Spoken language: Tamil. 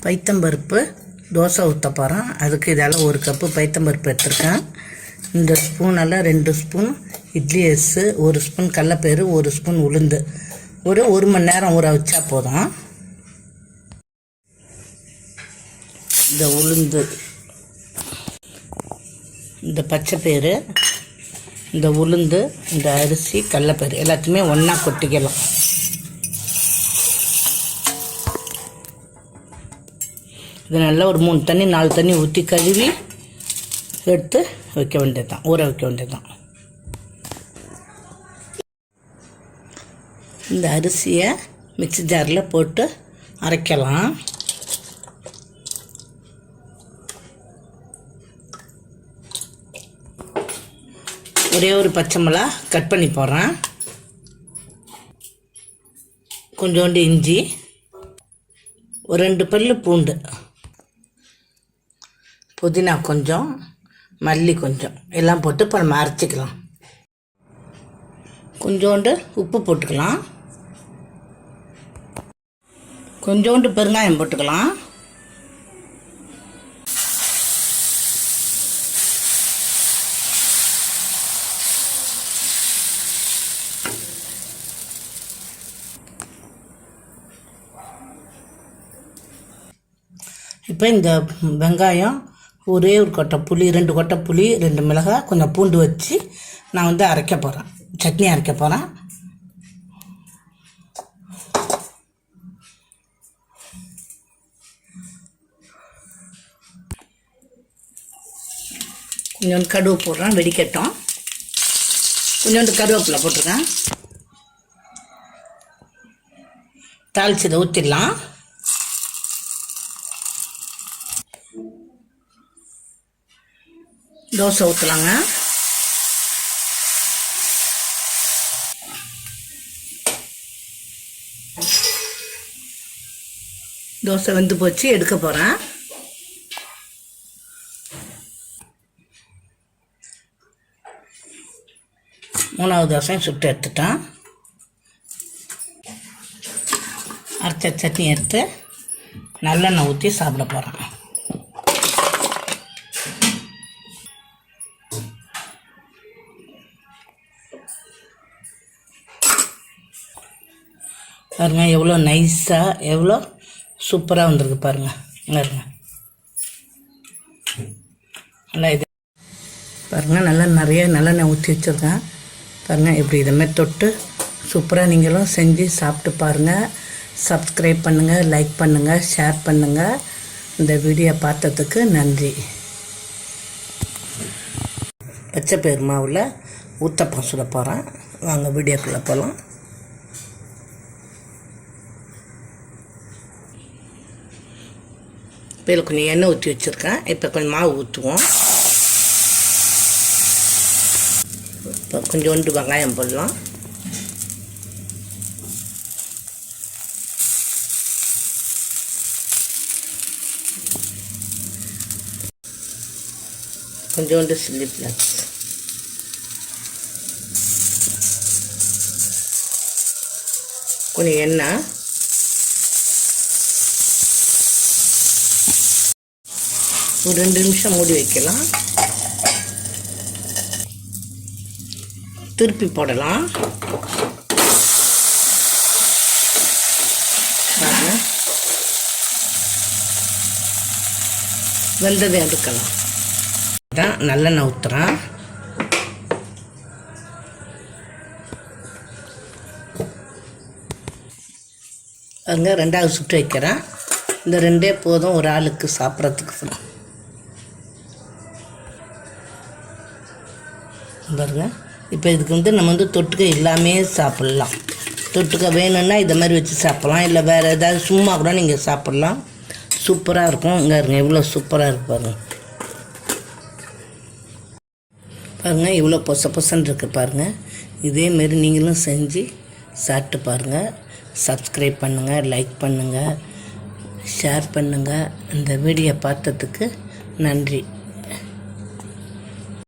பைத்தம்பருப்பு தோசை ஊற்ற போகிறோம். அதுக்கு இதால் 1 கப்பு பைத்தம்பருப்பு எடுத்துருக்கேன். இந்த ஸ்பூனால் 2 ஸ்பூன் இட்லி அரிசி, 1 ஸ்பூன் கடலப்பயிறு, 1 ஸ்பூன் உளுந்து, ஒரு 1 மணி நேரம் ஊற வச்சா போதும். இந்த உளுந்து, இந்த பச்சைப்பயிறு, இந்த உளுந்து, இந்த அரிசி, கடலப்பயிறு எல்லாத்தையுமே ஒன்றா கொட்டிக்கலாம். இது நல்லா ஒரு 3 தண்ணி 4 தண்ணி ஊற்றி கழுவி எடுத்து வைக்க வேண்டியது தான், ஊற வைக்க வேண்டியது தான். இந்த அரிசியை மிக்ஸி ஜாரில் போட்டு அரைக்கலாம். ஒரே ஒரு பச்சை மிளகா கட் பண்ணி போடுறேன். கொஞ்சோண்டு இஞ்சி, ஒரு 2 பல்லு பூண்டு, புதினா கொஞ்சம், மல்லி கொஞ்சம் எல்லாம் போட்டு இப்போ நம்ம அரைச்சிக்கலாம். கொஞ்சோண்டு உப்பு போட்டுக்கலாம். கொஞ்சோண்டு பெருங்காயம் போட்டுக்கலாம். இப்போ இந்த வெங்காயம், ஒரே ஒரு கொட்டை புளி, 2 கொட்டை புளி, 2 மிளகாய், கொஞ்சம் பூண்டு வச்சு நான் அரைக்க போகிறேன், சட்னி அரைக்க போகிறேன். கொஞ்சோண்டு கடுகு போடுறேன், வெடிக்கட்டும். கொஞ்சோண்டு கருவேப்பிலை போட்டிருக்கேன். தாளிச்சதை ஊற்றிடலாம். தோசை ஊற்றலாங்க. தோசை வெந்து போச்சு, எடுக்க போகிறேன். மூணாவது தோசையும் சுட்டு எடுத்துட்டேன். அரைச்ச சட்னி எடுத்து நல்லெண்ணெய் ஊற்றி சாப்பிட போகிறேன். பாருங்கள் எவ்வளோ நைஸாக, எவ்வளோ சூப்பராக வந்திருக்கு பாருங்கள். பாருங்க நல்லா இது பாருங்கள், நல்லா நிறைய நல்லெண்ணெய் ஊற்றி வச்சுருக்கேன். பாருங்கள் இப்படி இதமாதிரி தொட்டு சூப்பராக நீங்களும் செஞ்சு சாப்பிட்டு பாருங்கள். சப்ஸ்கிரைப் பண்ணுங்கள், லைக் பண்ணுங்கள், ஷேர் பண்ணுங்கள். இந்த வீடியோ பார்த்ததுக்கு நன்றி. பச்சைப்பயிறு மாவில் ஊத்தப்பம் சுட போகிறேன். வாங்க வீடியோக்குள்ளே போகலாம். இப்போ இதில் கொஞ்சம் எண்ணெய் ஊற்றி வச்சுருக்கேன். இப்போ கொஞ்சம் மாவு ஊற்றுவோம். இப்போ கொஞ்சோண்டு வெங்காயம் போடலாம். கொஞ்சோண்டு சில்லி ஃப்ளேக்ஸ், கொஞ்சம் எண்ணெய், ஒரு 2 நிமிஷம் மூடி வைக்கலாம். திருப்பி போடலாம். வெந்ததை எடுக்கலாம். தான் நல்லெண்ணெய் ஊற்றுறேன். அங்கே 2வது சுட்டு வைக்கிறேன். இந்த 2 போதும் ஒரு ஆளுக்கு சாப்பிட்றதுக்கு. பாருங்க, இப்போ இதுக்கு நம்ம தொட்டுக்க எல்லாமே சாப்பிட்லாம். தொட்டுக்க வேணும்னா இதை மாதிரி வச்சு சாப்பிட்லாம், இல்லை வேறு ஏதாவது சும்மா கூட நீங்கள் சாப்பிட்லாம். சூப்பராக இருக்கும். இங்கே இருங்க எவ்வளோ சூப்பராக இருக்கு பாருங்கள். பாருங்கள் இவ்வளோ பொசன்னு இருக்குது பாருங்கள். இதேமாரி நீங்களும் செஞ்சு சாப்பிட்டு பாருங்கள். சப்ஸ்கிரைப் பண்ணுங்கள், லைக் பண்ணுங்கள், ஷேர் பண்ணுங்கள். இந்த வீடியோ பார்த்ததுக்கு நன்றி.